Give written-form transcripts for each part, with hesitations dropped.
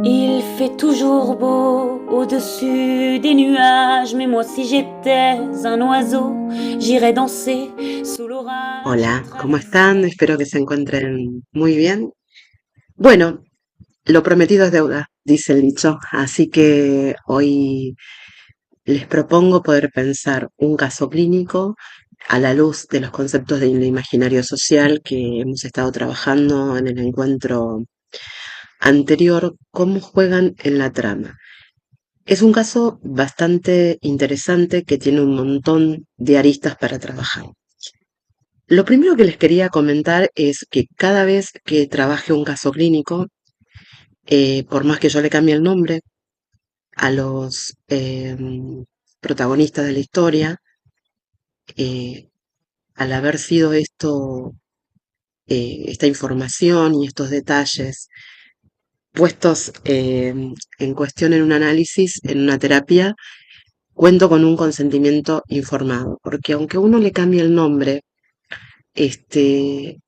Il fait toujours beau au-dessus des nuages, mais moi si j'étais un oiseau, j'irais danser sous l'orage et Hola, ¿cómo traverser están? Espero que se encuentren muy bien. Bueno, lo prometido es deuda, dice el dicho, así que hoy les propongo poder pensar un caso clínico a la luz de los conceptos del imaginario social que hemos estado trabajando en el encuentro anterior, cómo juegan en la trama. Es un caso bastante interesante que tiene un montón de aristas para trabajar. Lo primero que les quería comentar es que cada vez que trabaje un caso clínico, por más que yo le cambie el nombre a los protagonistas de la historia, eh, al haber sido esta información y estos detalles puestos en cuestión en un análisis, en una terapia, cuento con un consentimiento informado, porque aunque uno le cambie el nombre, este,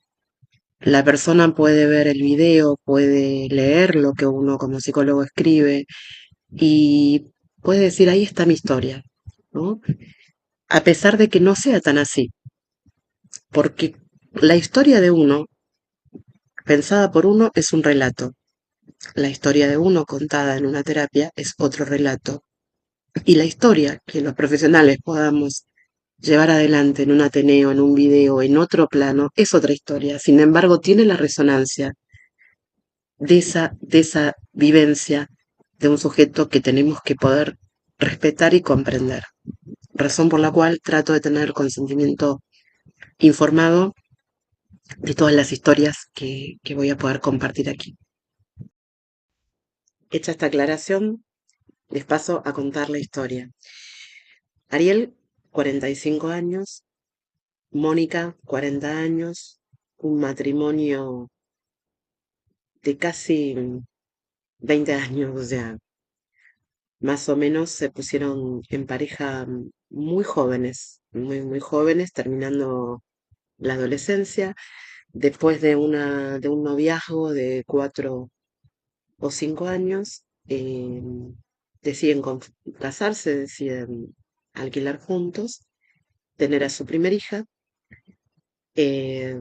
la persona puede ver el video, puede leer lo que uno como psicólogo escribe y puede decir, ahí está mi historia, ¿no? A pesar de que no sea tan así, porque la historia de uno, pensada por uno, es un relato. La historia de uno contada en una terapia es otro relato. Y la historia que los profesionales podamos llevar adelante en un ateneo, en un video, en otro plano, es otra historia. Sin embargo, tiene la resonancia de esa vivencia de un sujeto que tenemos que poder respetar y comprender. Razón por la cual trato de tener consentimiento informado de todas las historias que voy a poder compartir aquí. Hecha esta aclaración, les paso a contar la historia. Ariel, 45 años, Mónica, 40 años, un matrimonio de casi 20 años, o sea, más o menos se pusieron en pareja muy jóvenes, muy jóvenes, terminando la adolescencia, después de un noviazgo de 4 o 5 años, deciden casarse, deciden alquilar juntos, tener a su primera hija, eh,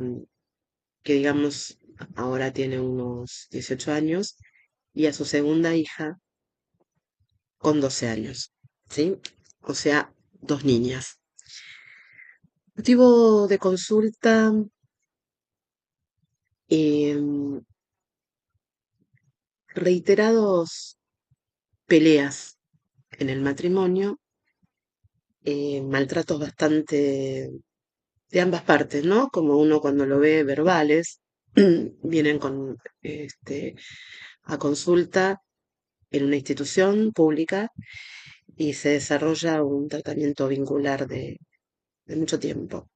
que digamos ahora tiene unos 18 años, y a su segunda hija con 12 años, ¿sí? O sea, dos niñas. Motivo de consulta, em, reiterados peleas en el matrimonio, maltratos bastante de ambas partes, ¿no? Como uno cuando lo ve verbales, vienen a consulta en una institución pública y se desarrolla un tratamiento vincular de mucho tiempo.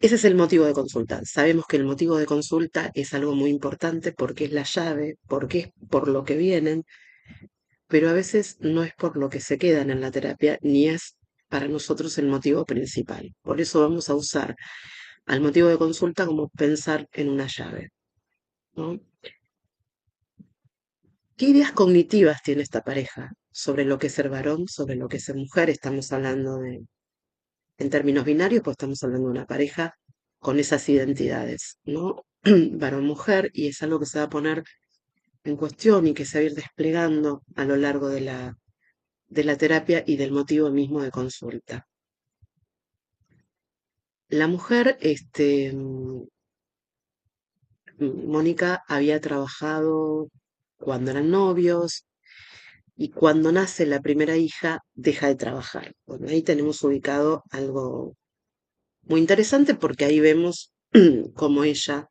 Ese es el motivo de consulta. Sabemos que el motivo de consulta es algo muy importante porque es la llave, porque es por lo que vienen, pero a veces no es por lo que se quedan en la terapia, ni es para nosotros el motivo principal. Por eso vamos a usar al motivo de consulta como pensar en una llave, ¿no? ¿Qué ideas cognitivas tiene esta pareja sobre lo que es ser varón, sobre lo que es ser mujer? Estamos hablando en términos binarios, pues estamos hablando de una pareja con esas identidades, ¿no? Varón-mujer, y es algo que se va a poner en cuestión y que se va a ir desplegando a lo largo de la terapia y del motivo mismo de consulta. La mujer, Mónica había trabajado cuando eran novios y cuando nace la primera hija deja de trabajar. Bueno, ahí tenemos ubicado algo muy interesante porque ahí vemos cómo ella,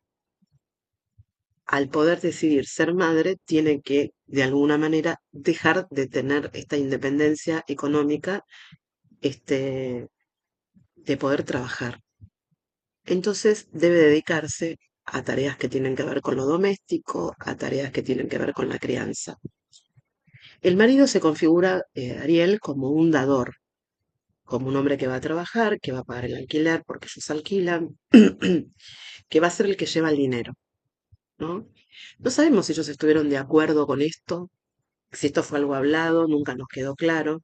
al poder decidir ser madre, tiene que de alguna manera dejar de tener esta independencia económica, este, de poder trabajar. Entonces debe dedicarse a tareas que tienen que ver con lo doméstico, a tareas que tienen que ver con la crianza. El marido se configura, Ariel, como un dador, como un hombre que va a trabajar, que va a pagar el alquiler porque ellos alquilan, que va a ser el que lleva el dinero, ¿no? No sabemos si ellos estuvieron de acuerdo con esto, si esto fue algo hablado, nunca nos quedó claro.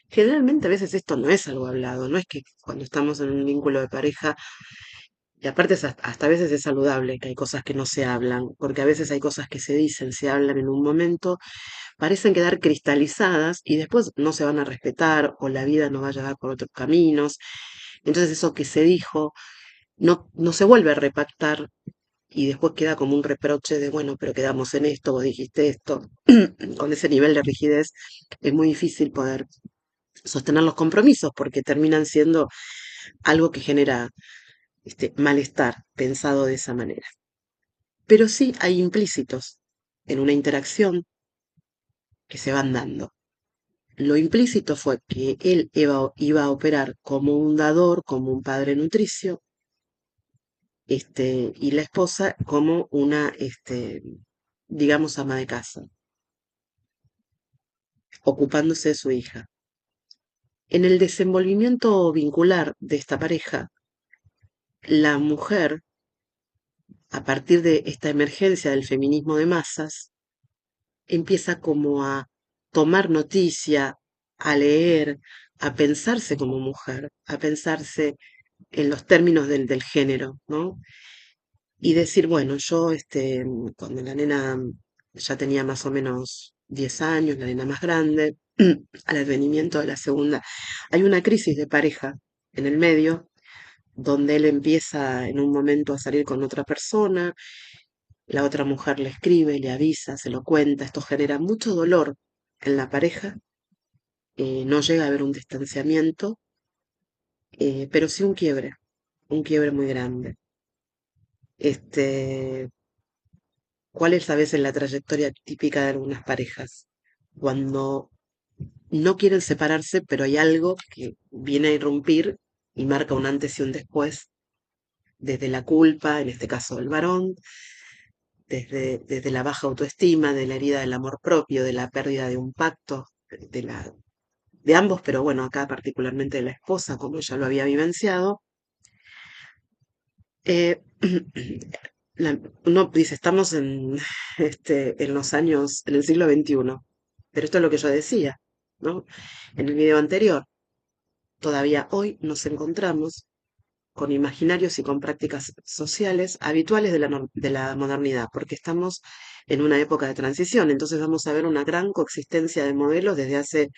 Generalmente a veces esto no es algo hablado, no es que cuando estamos en un vínculo de pareja, y aparte hasta a veces es saludable que hay cosas que no se hablan, porque a veces hay cosas que se dicen, se hablan en un momento, parecen quedar cristalizadas y después no se van a respetar o la vida nos va a llevar por otros caminos. Entonces eso que se dijo no se vuelve a repactar y después queda como un reproche de, bueno, pero quedamos en esto, vos dijiste esto. Con ese nivel de rigidez es muy difícil poder sostener los compromisos porque terminan siendo algo que genera malestar pensado de esa manera. Pero sí hay implícitos en una interacción que se van dando. Lo implícito fue que él iba a operar como un dador, como un padre nutricio, y la esposa como una, digamos, ama de casa, ocupándose de su hija. En el desenvolvimiento vincular de esta pareja, la mujer, a partir de esta emergencia del feminismo de masas, empieza como a tomar noticia, a leer, a pensarse como mujer, a pensarse en los términos del género, ¿no? Y decir, bueno, yo, cuando la nena ya tenía más o menos 10 años, la nena más grande, al advenimiento de la segunda, hay una crisis de pareja en el medio, donde él empieza en un momento a salir con otra persona, la otra mujer le escribe, le avisa, se lo cuenta, esto genera mucho dolor en la pareja, no llega a haber un distanciamiento, pero sí un quiebre muy grande. Este, ¿Cuál es a veces la trayectoria típica de algunas parejas? Cuando no quieren separarse, pero hay algo que viene a irrumpir y marca un antes y un después, desde la culpa, en este caso del varón, desde la baja autoestima, de la herida del amor propio, de la pérdida de un pacto, de ambos, pero bueno, acá particularmente de la esposa, como ella lo había vivenciado. Eh, Uno dice, estamos en los años, en el siglo XXI, pero esto es lo que yo decía, ¿no? En el video anterior, todavía hoy nos encontramos con imaginarios y con prácticas sociales habituales de la modernidad, porque estamos en una época de transición, entonces vamos a ver una gran coexistencia de modelos desde hace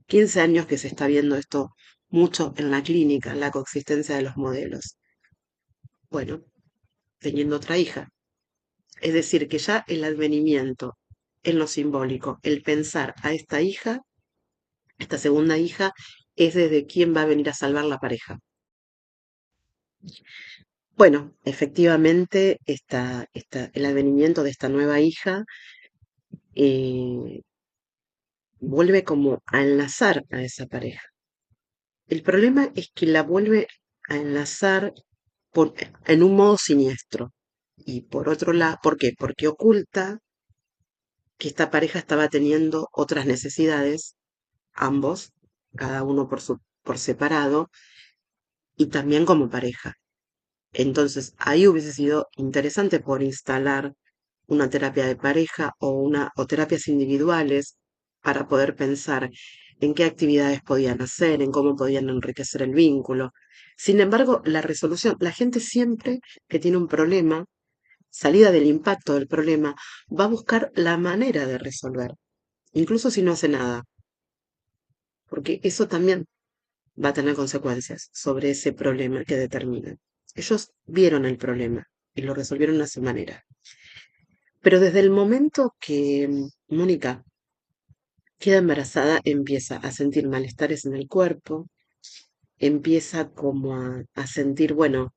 15 años que se está viendo esto mucho en la clínica, la coexistencia de los modelos. Bueno, teniendo otra hija. Es decir, que ya el advenimiento en lo simbólico, el pensar a esta hija, esta segunda hija, es desde quién va a venir a salvar la pareja. Bueno, efectivamente, el advenimiento de esta nueva hija eh, vuelve como a enlazar a esa pareja. El problema es que la vuelve a enlazar en un modo siniestro. Y por otro lado, ¿por qué? Porque oculta que esta pareja estaba teniendo otras necesidades, ambos, cada uno por separado, y también como pareja. Entonces, ahí hubiese sido interesante por instalar una terapia de pareja o terapias individuales para poder pensar en qué actividades podían hacer, en cómo podían enriquecer el vínculo. Sin embargo, la resolución, la gente siempre que tiene un problema, salida del impacto del problema, va a buscar la manera de resolver, incluso si no hace nada, porque eso también va a tener consecuencias sobre ese problema que determinan. Ellos vieron el problema y lo resolvieron a su manera. Pero desde el momento que Mónica queda embarazada, empieza a sentir malestares en el cuerpo, empieza como a sentir, bueno,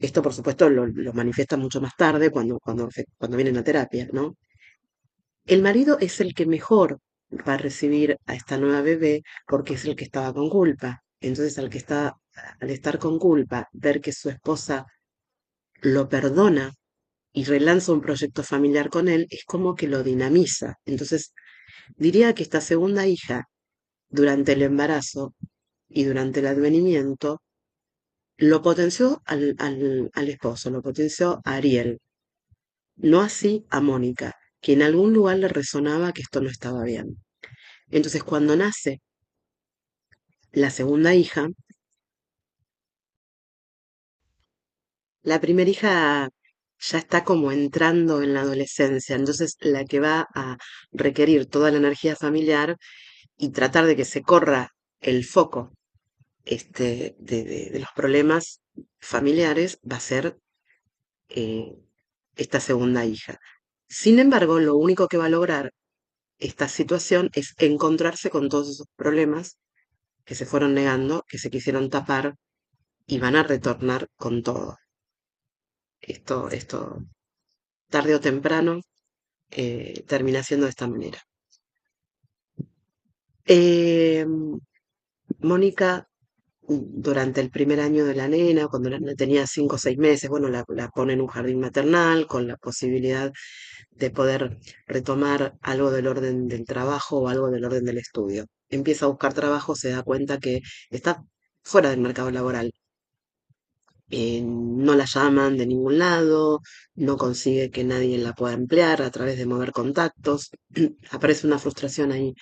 esto por supuesto lo manifiesta mucho más tarde cuando viene la terapia, ¿no? El marido es el que mejor va a recibir a esta nueva bebé porque es el que estaba con culpa. Entonces, al estar con culpa, ver que su esposa lo perdona y relanza un proyecto familiar con él, es como que lo dinamiza. Entonces, diría que esta segunda hija, durante el embarazo y durante el advenimiento, lo potenció al esposo, lo potenció a Ariel. No así a Mónica, que en algún lugar le resonaba que esto no estaba bien. Entonces, cuando nace la segunda hija, la primera hija ya está como entrando en la adolescencia, entonces la que va a requerir toda la energía familiar y tratar de que se corra el foco de los problemas familiares va a ser eh, esta segunda hija. Sin embargo, lo único que va a lograr esta situación es encontrarse con todos esos problemas que se fueron negando, que se quisieron tapar y van a retornar con todo. Esto tarde o temprano termina siendo de esta manera. Eh, Mónica, durante el primer año de la nena, cuando la nena tenía 5 o 6 meses, bueno, la pone en un jardín maternal con la posibilidad de poder retomar algo del orden del trabajo o algo del orden del estudio. Empieza a buscar trabajo, se da cuenta que está fuera del mercado laboral. No la llaman de ningún lado, no consigue que nadie la pueda emplear a través de mover contactos. Aparece una frustración ahí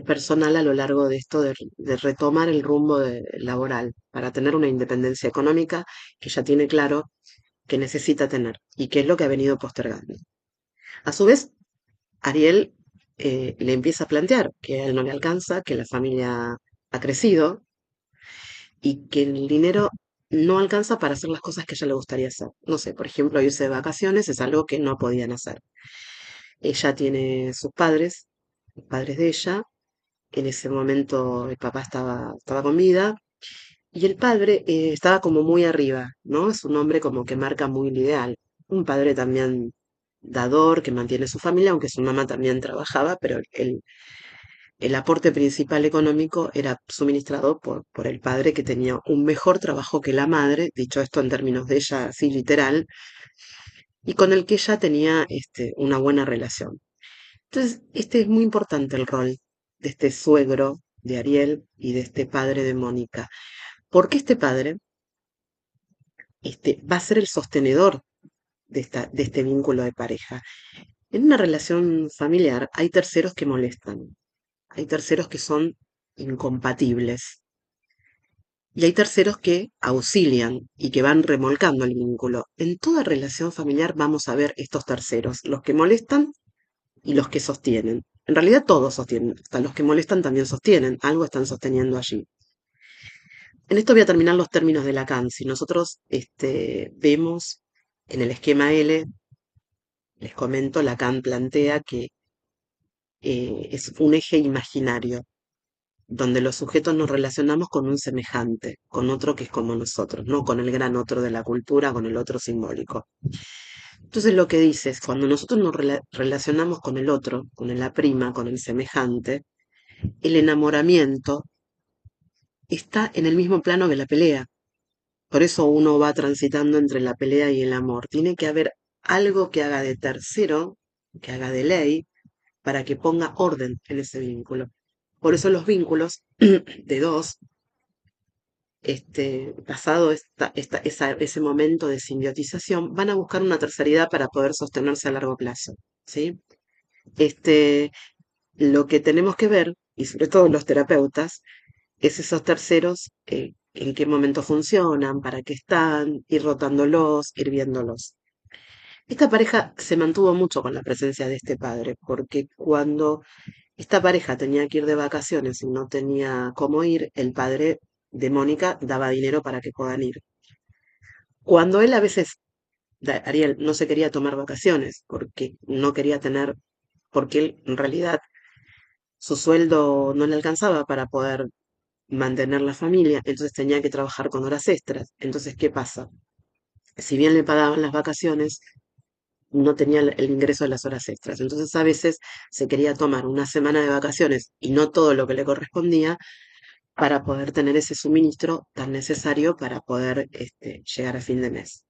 personal a lo largo de esto de retomar el rumbo laboral para tener una independencia económica que ya tiene claro que necesita tener y que es lo que ha venido postergando. A su vez, Ariel le empieza a plantear que a él no le alcanza, que la familia ha crecido y que el dinero no alcanza para hacer las cosas que a ella le gustaría hacer. No sé, por ejemplo, irse de vacaciones es algo que no podían hacer. Ella tiene sus padres, los padres de ella. En ese momento el papá estaba con vida y el padre estaba como muy arriba, ¿no? Es un hombre como que marca muy el ideal. Un padre también dador, que mantiene su familia, aunque su mamá también trabajaba, pero el aporte principal económico era suministrado por el padre que tenía un mejor trabajo que la madre, dicho esto en términos de ella así literal, y con el que ella tenía una buena relación. Entonces, es muy importante el rol de este suegro de Ariel y de este padre de Mónica, porque este padre va a ser el sostenedor de este vínculo de pareja. En una relación familiar hay terceros que molestan, hay terceros que son incompatibles y hay terceros que auxilian y que van remolcando el vínculo. En toda relación familiar vamos a ver estos terceros, los que molestan y los que sostienen. En realidad todos sostienen, hasta los que molestan también sostienen, algo están sosteniendo allí. En esto voy a terminar los términos de Lacan. Si nosotros vemos en el esquema L, les comento, Lacan plantea que es un eje imaginario, donde los sujetos nos relacionamos con un semejante, con otro que es como nosotros, no con el gran otro de la cultura, con el otro simbólico. Entonces lo que dice es, cuando nosotros nos relacionamos con el otro, con la prima, con el semejante, el enamoramiento está en el mismo plano que la pelea. Por eso uno va transitando entre la pelea y el amor. Tiene que haber algo que haga de tercero, que haga de ley, para que ponga orden en ese vínculo. Por eso los vínculos de dos, pasado ese momento de simbiotización, van a buscar una terceridad para poder sostenerse a largo plazo. ¿Sí? Este, lo que tenemos que ver, y sobre todo los terapeutas, es esos terceros, en qué momento funcionan, para qué están, ir rotándolos, ir viéndolos. Esta pareja se mantuvo mucho con la presencia de este padre, porque cuando esta pareja tenía que ir de vacaciones y no tenía cómo ir, el padre de Mónica daba dinero para que puedan ir. Cuando él a veces, Ariel, no se quería tomar vacaciones porque no quería tener, porque él en realidad su sueldo no le alcanzaba para poder mantener la familia, entonces tenía que trabajar con horas extras. Entonces, ¿qué pasa? Si bien le pagaban las vacaciones, no tenía el ingreso de las horas extras. Entonces, a veces se quería tomar una semana de vacaciones y no todo lo que le correspondía para poder tener ese suministro tan necesario para poder llegar a fin de mes.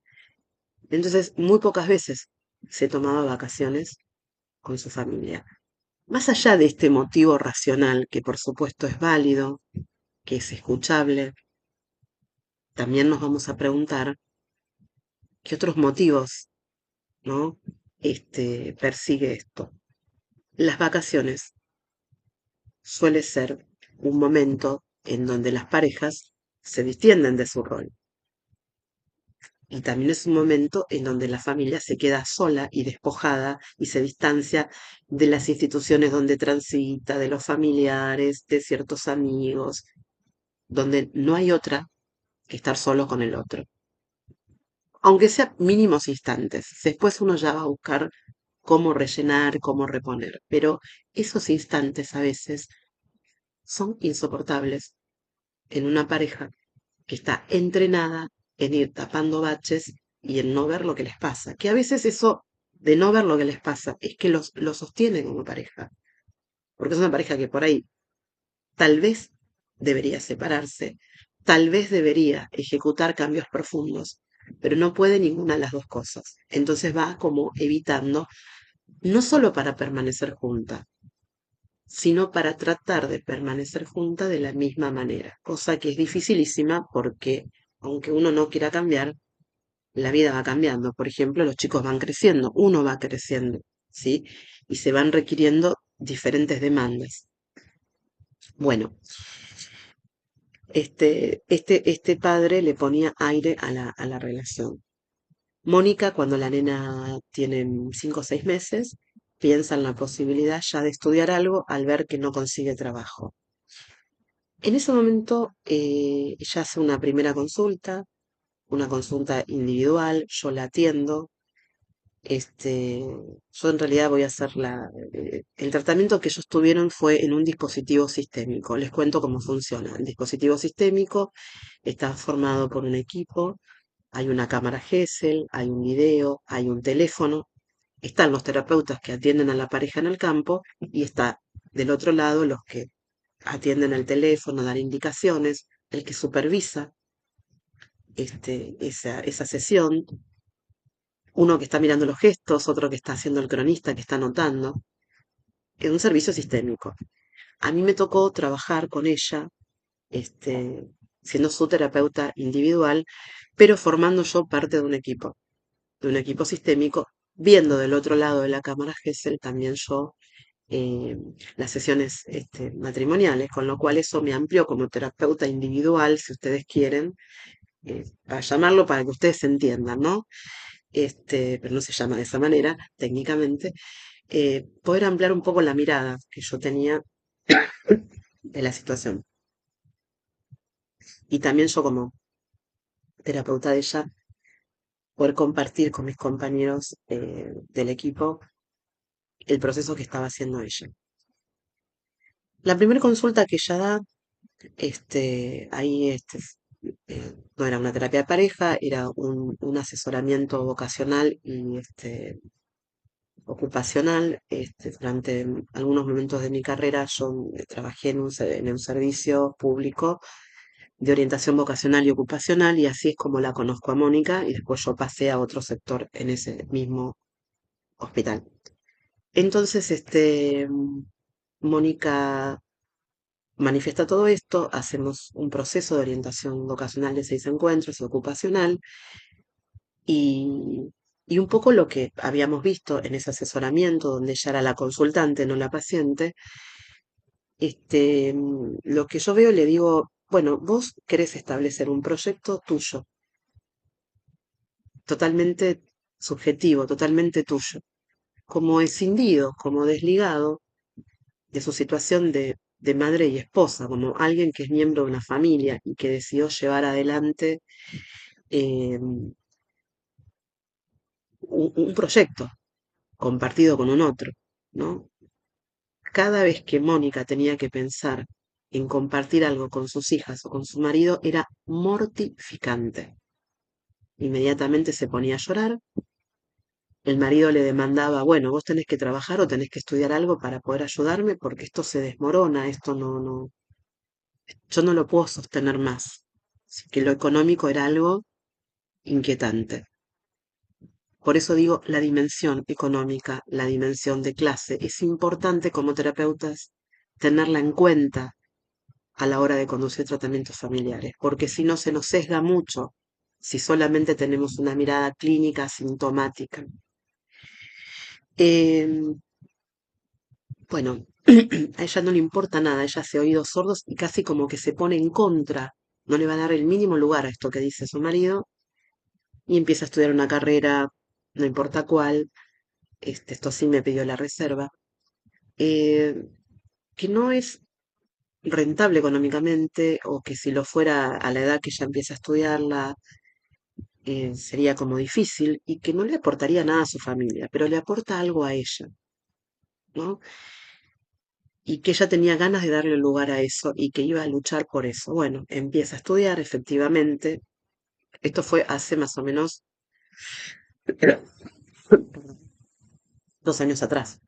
Entonces, muy pocas veces se tomaba vacaciones con su familia. Más allá de este motivo racional, que por supuesto es válido, que es escuchable, también nos vamos a preguntar qué otros motivos ¿no? Persigue esto. Las vacaciones suele ser un momento en donde las parejas se distienden de su rol. Y también es un momento en donde la familia se queda sola y despojada y se distancia de las instituciones donde transita, de los familiares, de ciertos amigos, donde no hay otra que estar solo con el otro. Aunque sea mínimos instantes. Después uno ya va a buscar cómo rellenar, cómo reponer. Pero esos instantes a veces son insoportables en una pareja que está entrenada en ir tapando baches y en no ver lo que les pasa. Que a veces eso de no ver lo que les pasa es que los sostiene como pareja. Porque es una pareja que por ahí tal vez debería separarse, tal vez debería ejecutar cambios profundos, pero no puede ninguna de las dos cosas. Entonces va como evitando, no solo para permanecer junta, sino para tratar de permanecer junta de la misma manera, cosa que es dificilísima porque aunque uno no quiera cambiar, la vida va cambiando. Por ejemplo, los chicos van creciendo, uno va creciendo, ¿sí? Y se van requiriendo diferentes demandas. Bueno, este padre le ponía aire a la relación. Mónica, cuando la nena tiene 5 o 6 meses, piensa en la posibilidad ya de estudiar algo al ver que no consigue trabajo. En ese momento ella hace una consulta individual, yo la atiendo. Yo en realidad voy a hacer el tratamiento que ellos tuvieron fue en un dispositivo sistémico. Les cuento cómo funciona. El dispositivo sistémico está formado por un equipo, hay una cámara Gesell, hay un video, hay un teléfono, están los terapeutas que atienden a la pareja en el campo y está del otro lado los que atienden el teléfono, dan indicaciones, el que supervisa esa sesión, uno que está mirando los gestos, otro que está haciendo el cronista, que está anotando. Es un servicio sistémico. A mí me tocó trabajar con ella, este, siendo su terapeuta individual, pero formando yo parte de un equipo sistémico, viendo del otro lado de la cámara Gesell también yo eh, las sesiones matrimoniales, con lo cual eso me amplió como terapeuta individual, si ustedes quieren, para llamarlo para que ustedes se entiendan, ¿no? Pero no se llama de esa manera técnicamente, poder ampliar un poco la mirada que yo tenía de la situación. Y también yo como terapeuta de ella, poder compartir con mis compañeros del equipo el proceso que estaba haciendo ella. La primera consulta que ella da, ahí no era una terapia de pareja, era un asesoramiento vocacional y ocupacional. Durante algunos momentos de mi carrera yo trabajé en un servicio público de orientación vocacional y ocupacional y así es como la conozco a Mónica y después yo pasé a otro sector en ese mismo hospital. Entonces, Mónica manifiesta todo esto, hacemos un proceso de orientación vocacional de 6 encuentros y ocupacional y, y un poco lo que habíamos visto en ese asesoramiento donde ella era la consultante, no la paciente, lo que yo veo le digo, bueno, vos querés establecer un proyecto tuyo, totalmente subjetivo, totalmente tuyo, como escindido, como desligado de su situación de madre y esposa, como alguien que es miembro de una familia y que decidió llevar adelante un proyecto compartido con un otro, ¿no? Cada vez que Mónica tenía que pensar en compartir algo con sus hijas o con su marido era mortificante. Inmediatamente se ponía a llorar, el marido le demandaba, bueno, vos tenés que trabajar o tenés que estudiar algo para poder ayudarme porque esto se desmorona, esto yo no lo puedo sostener más. Así que lo económico era algo inquietante. Por eso digo, la dimensión económica, la dimensión de clase, es importante como terapeutas tenerla en cuenta a la hora de conducir tratamientos familiares, porque si no se nos sesga mucho si solamente tenemos una mirada clínica sintomática. Em, bueno, a ella no le importa nada, ella hace oídos sordos y casi como que se pone en contra, no le va a dar el mínimo lugar a esto que dice su marido y empieza a estudiar una carrera, no importa cuál, esto sí me pidió la reserva, eh, que no es rentable económicamente o que si lo fuera a la edad que ella empieza a estudiarla, sería como difícil y que no le aportaría nada a su familia, pero le aporta algo a ella, ¿no? Y que ella tenía ganas de darle lugar a eso y que iba a luchar por eso. Bueno, empieza a estudiar, efectivamente. Esto fue hace más o menos 2 años atrás.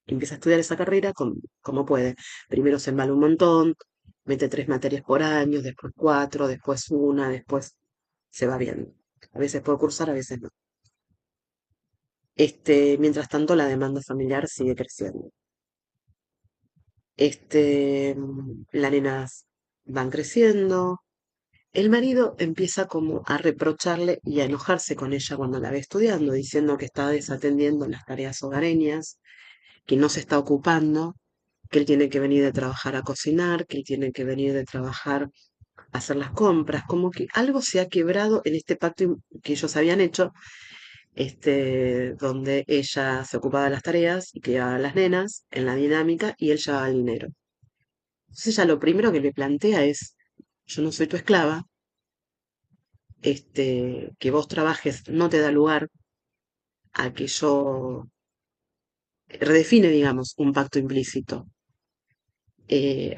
Empieza a estudiar esa carrera como puede. Primero se embala un montón, mete 3 materias por año, después 4, después una, después se va bien. A veces puede cursar, a veces no. Mientras tanto, la demanda familiar sigue creciendo. Las nenas van creciendo. El marido empieza como a reprocharle y a enojarse con ella cuando la ve estudiando, diciendo que está desatendiendo las tareas hogareñas, que no se está ocupando, que él tiene que venir de trabajar a cocinar, que él tiene que venir de trabajar a hacer las compras, como que algo se ha quebrado en este pacto que ellos habían hecho, donde ella se ocupaba de las tareas y criaba a las nenas en la dinámica y él llevaba el dinero. Entonces ella lo primero que le plantea es, yo no soy tu esclava, que vos trabajes no te da lugar a que yo redefine, digamos, un pacto implícito,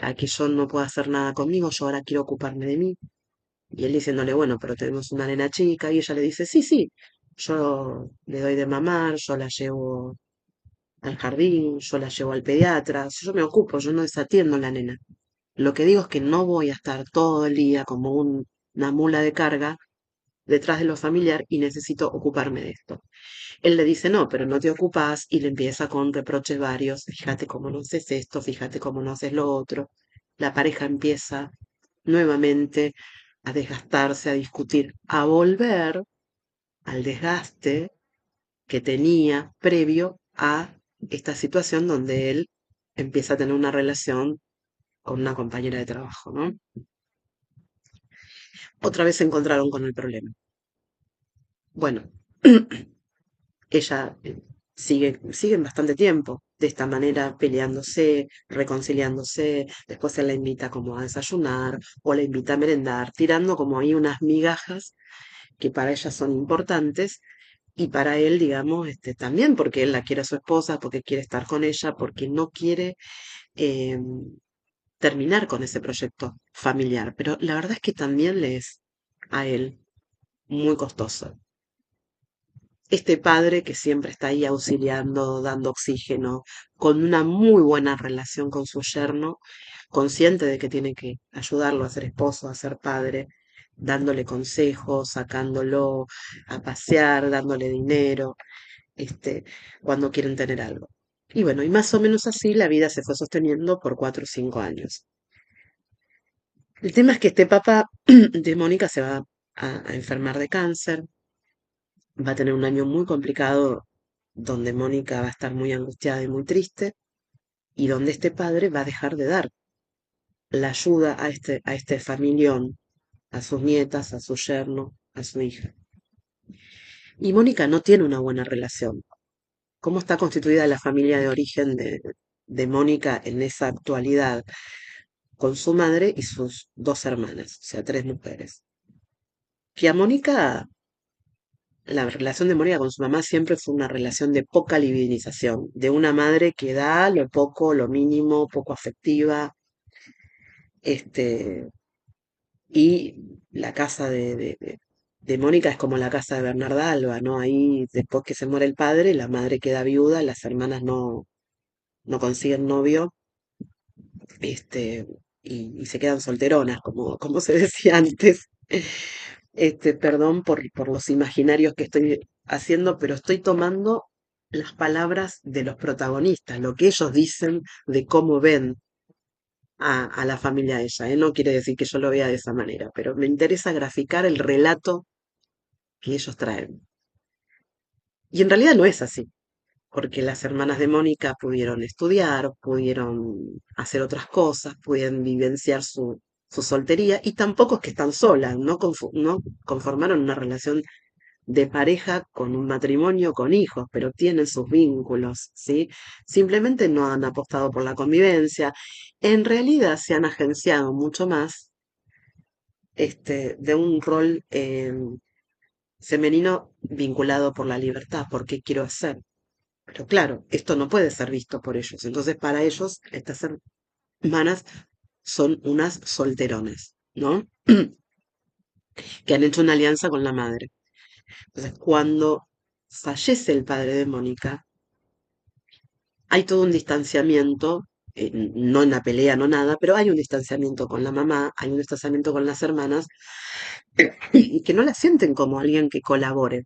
a que yo no pueda hacer nada conmigo, yo ahora quiero ocuparme de mí. Y él diciéndole, bueno, pero tenemos una nena chica, y ella le dice, sí, sí, yo le doy de mamar, yo la llevo al jardín, yo la llevo al pediatra, yo me ocupo, yo no desatiendo a la nena. Lo que digo es que no voy a estar todo el día como una mula de carga detrás de lo familiar y necesito ocuparme de esto. Él le dice, no, pero no te ocupas y le empieza con reproches varios, fíjate cómo no haces esto, fíjate cómo no haces lo otro. La pareja empieza nuevamente a desgastarse, a discutir, a volver al desgaste que tenía previo a esta situación donde él empieza a tener una relación con una compañera de trabajo, ¿no? Otra vez se encontraron con el problema. Bueno, ella siguen bastante tiempo de esta manera peleándose, reconciliándose, después se la invita como a desayunar o la invita a merendar, tirando como ahí unas migajas que para ella son importantes y para él, digamos, también porque él la quiere a su esposa, porque quiere estar con ella, porque no quiere eh, terminar con ese proyecto familiar. Pero la verdad es que también le es a él muy costoso. Este padre que siempre está ahí auxiliando, dando oxígeno, con una muy buena relación con su yerno, consciente de que tiene que ayudarlo a ser esposo, a ser padre, dándole consejos, sacándolo a pasear, dándole dinero, este, cuando quieren tener algo. Y bueno, y más o menos así la vida se fue sosteniendo por 4 o 5 años. El tema es que este papá de Mónica se va a enfermar de cáncer, va a tener un año muy complicado donde Mónica va a estar muy angustiada y muy triste y donde este padre va a dejar de dar la ayuda a este familión, a sus nietas, a su yerno, a su hija. Y Mónica no tiene una buena relación. ¿Cómo está constituida la familia de origen de Mónica en esa actualidad? Con su madre y sus 2 hermanas, o sea, 3 mujeres. Que a Mónica la relación de Mónica con su mamá siempre fue una relación de poca livinización, de una madre que da lo poco, lo mínimo, poco afectiva, este, y la casa de Mónica es como la casa de Bernarda Alba, ¿no? Ahí después que se muere el padre, la madre queda viuda, las hermanas no consiguen novio, este, y se quedan solteronas, como se decía antes. Perdón por los imaginarios que estoy haciendo, pero estoy tomando las palabras de los protagonistas, lo que ellos dicen de cómo ven a la familia de ella. No quiere decir que yo lo vea de esa manera, pero me interesa graficar el relato que ellos traen. Y en realidad no es así, porque las hermanas de Mónica pudieron estudiar, pudieron hacer otras cosas, pudieron vivenciar su soltería y tampoco es que están solas, no conformaron una relación de pareja con un matrimonio con hijos, pero tienen sus vínculos, ¿sí? Simplemente no han apostado por la convivencia. En realidad se han agenciado mucho más de un rol femenino vinculado por la libertad, por qué quiero hacer. Pero claro, esto no puede ser visto por ellos. Entonces, para ellos, estas hermanas son unas solterones, ¿no? Que han hecho una alianza con la madre. Entonces, cuando fallece el padre de Mónica, hay todo un distanciamiento, no en la pelea, no nada, pero hay un distanciamiento con la mamá, hay un distanciamiento con las hermanas, y que no la sienten como alguien que colabore.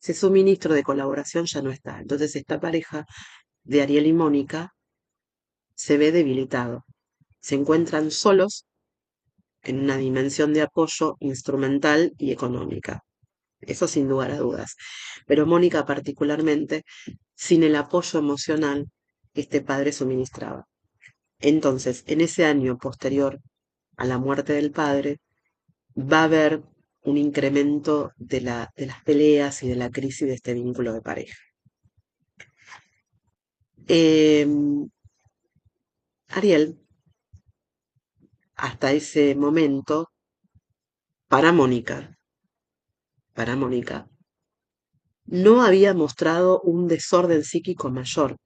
Ese suministro de colaboración ya no está. Entonces, esta pareja de Ariel y Mónica se ve debilitado. Se encuentran solos en una dimensión de apoyo instrumental y económica. Eso sin lugar a dudas. Pero Mónica particularmente, sin el apoyo emocional que este padre suministraba. Entonces, en ese año posterior a la muerte del padre, va a haber un incremento de las peleas y de la crisis de este vínculo de pareja. Ariel, hasta ese momento, para Mónica, para Mónica, no había mostrado un desorden psíquico mayor.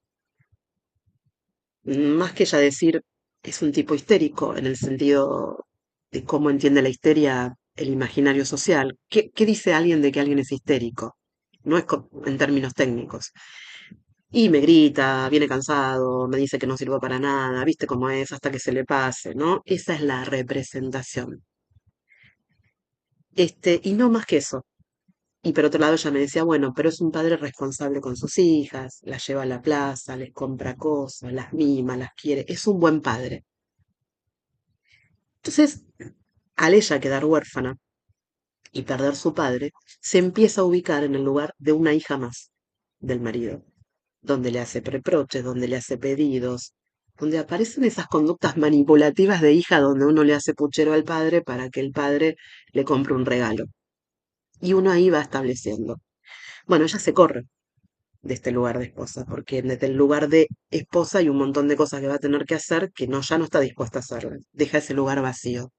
Más que ella decir, es un tipo histérico, en el sentido de cómo entiende la histeria el imaginario social. ¿Qué dice alguien de que alguien es histérico? No es en términos técnicos. Y me grita, viene cansado, me dice que no sirvo para nada, viste cómo es, hasta que se le pase, ¿no? Esa es la representación. Y no más que eso. Y por otro lado ella me decía, bueno, pero es un padre responsable con sus hijas, las lleva a la plaza, les compra cosas, las mima, las quiere, es un buen padre. Entonces, al ella quedar huérfana y perder su padre, se empieza a ubicar en el lugar de una hija más del marido, donde le hace reproches, donde le hace pedidos, donde aparecen esas conductas manipulativas de hija donde uno le hace puchero al padre para que el padre le compre un regalo. Y uno ahí va estableciendo. Bueno, ella se corre de este lugar de esposa, porque desde el lugar de esposa hay un montón de cosas que va a tener que hacer que no, ya no está dispuesta a hacer. Deja ese lugar vacío.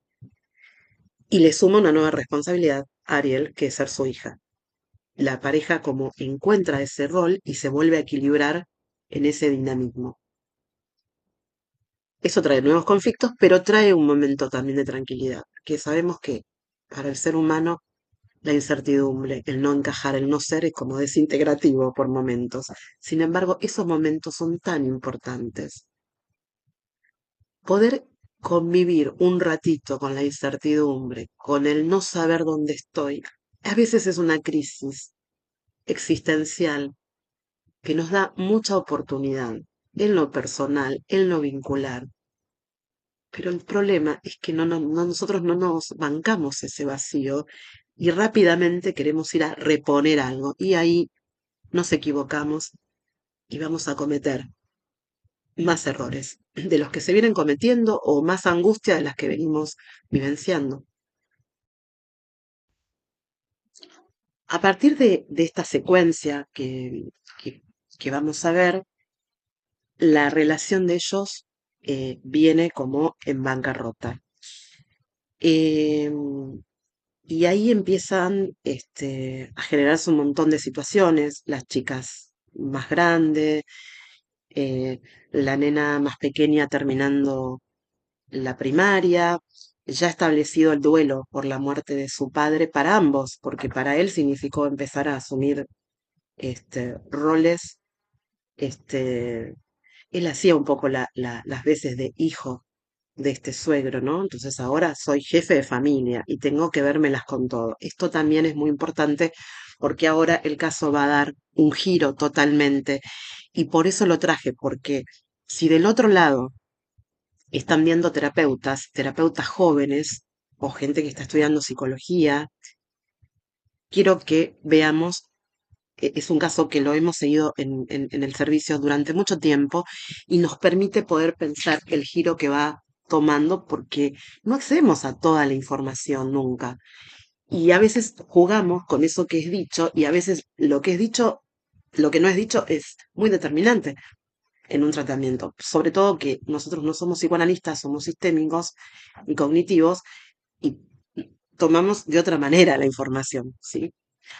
Y le suma una nueva responsabilidad a Ariel, que es ser su hija. La pareja como encuentra ese rol y se vuelve a equilibrar en ese dinamismo. Eso trae nuevos conflictos, pero trae un momento también de tranquilidad, que sabemos que para el ser humano la incertidumbre, el no encajar, el no ser es como desintegrativo por momentos. Sin embargo, esos momentos son tan importantes. Poder convivir un ratito con la incertidumbre, con el no saber dónde estoy, a veces es una crisis existencial que nos da mucha oportunidad en lo personal, en lo vincular. Pero el problema es que nosotros no nos bancamos ese vacío y rápidamente queremos ir a reponer algo. Y ahí nos equivocamos y vamos a cometer más errores de los que se vienen cometiendo o más angustia de las que venimos vivenciando. A partir de esta secuencia que, que vamos a ver, la relación de ellos viene como en bancarrota. Em, y ahí empiezan a generarse un montón de situaciones, las chicas más grandes, eh, la nena más pequeña terminando la primaria, ya establecido el duelo por la muerte de su padre para ambos, porque para él significó empezar a asumir roles, este, él hacía un poco las veces de hijo de este suegro, ¿no? Entonces ahora soy jefe de familia y tengo que vérmelas con todo. Esto también es muy importante porque ahora el caso va a dar un giro totalmente y por eso lo traje, porque si del otro lado están viendo terapeutas jóvenes o gente que está estudiando psicología, quiero que veamos es un caso que lo hemos seguido en el servicio durante mucho tiempo y nos permite poder pensar el giro que va tomando porque no accedemos a toda la información nunca. Y a veces jugamos con eso que es dicho y a veces lo que es dicho, lo que no es dicho es muy determinante en un tratamiento. Sobre todo que nosotros no somos psicoanalistas, somos sistémicos y cognitivos y tomamos de otra manera la información, ¿sí?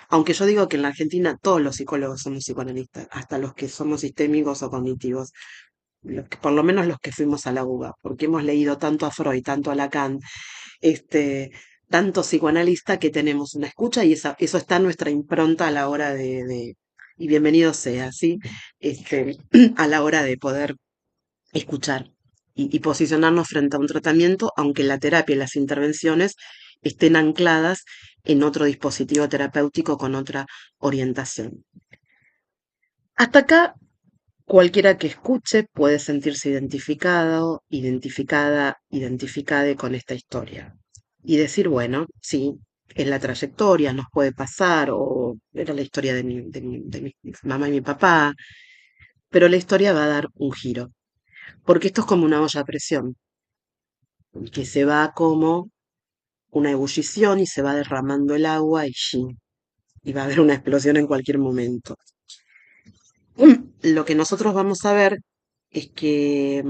Aunque yo digo que en la Argentina todos los psicólogos somos psicoanalistas, hasta los que somos sistémicos o cognitivos, por lo menos los que fuimos a la UBA, porque hemos leído tanto a Freud, tanto a Lacan, este, tanto psicoanalista que tenemos una escucha y eso está en nuestra impronta a la hora y bienvenido sea, ¿sí? Este, a la hora de poder escuchar y posicionarnos frente a un tratamiento, aunque la terapia y las intervenciones estén ancladas en otro dispositivo terapéutico con otra orientación. Hasta acá, cualquiera que escuche puede sentirse identificado, identificada, identificade con esta historia y decir, bueno, sí, en la trayectoria nos puede pasar, o era la historia de mi mamá y mi papá, pero la historia va a dar un giro, porque esto es como una olla a presión, que se va como una ebullición y se va derramando el agua y ¡shin! Y va a haber una explosión en cualquier momento. Lo que nosotros vamos a ver es que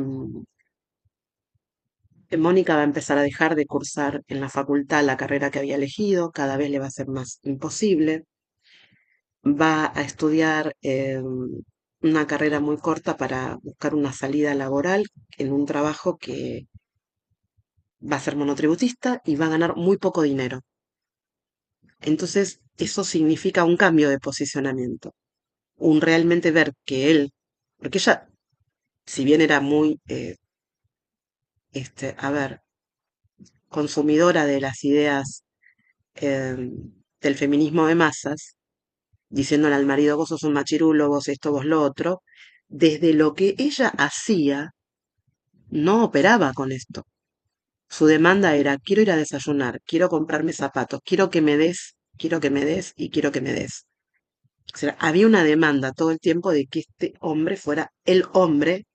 Mónica va a empezar a dejar de cursar en la facultad la carrera que había elegido, cada vez le va a ser más imposible. Va a estudiar una carrera muy corta para buscar una salida laboral en un trabajo que va a ser monotributista y va a ganar muy poco dinero. Entonces, eso significa un cambio de posicionamiento, un realmente ver que él, porque ella, si bien era muy, a ver, consumidora de las ideas del feminismo de masas, diciéndole al marido, vos sos un machirulo, vos esto, vos lo otro, desde lo que ella hacía, no operaba con esto. Su demanda era, quiero ir a desayunar, quiero comprarme zapatos, quiero que me des, quiero que me des y quiero que me des. O sea, había una demanda todo el tiempo de que este hombre fuera el hombre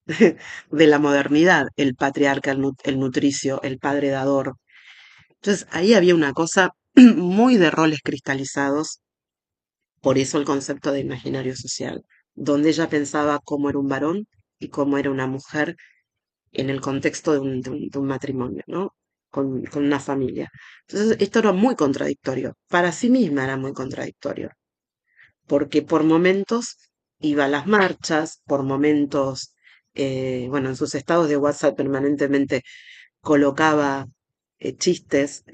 de la modernidad, el patriarca, el nutricio, el padre dador. Entonces ahí había una cosa muy de roles cristalizados, por eso el concepto de imaginario social, donde ella pensaba cómo era un varón y cómo era una mujer en el contexto de un matrimonio, ¿no? Con una familia. Entonces esto era muy contradictorio, para sí misma era muy contradictorio, porque por momentos iba a las marchas, por momentos, bueno, en sus estados de WhatsApp permanentemente colocaba chistes,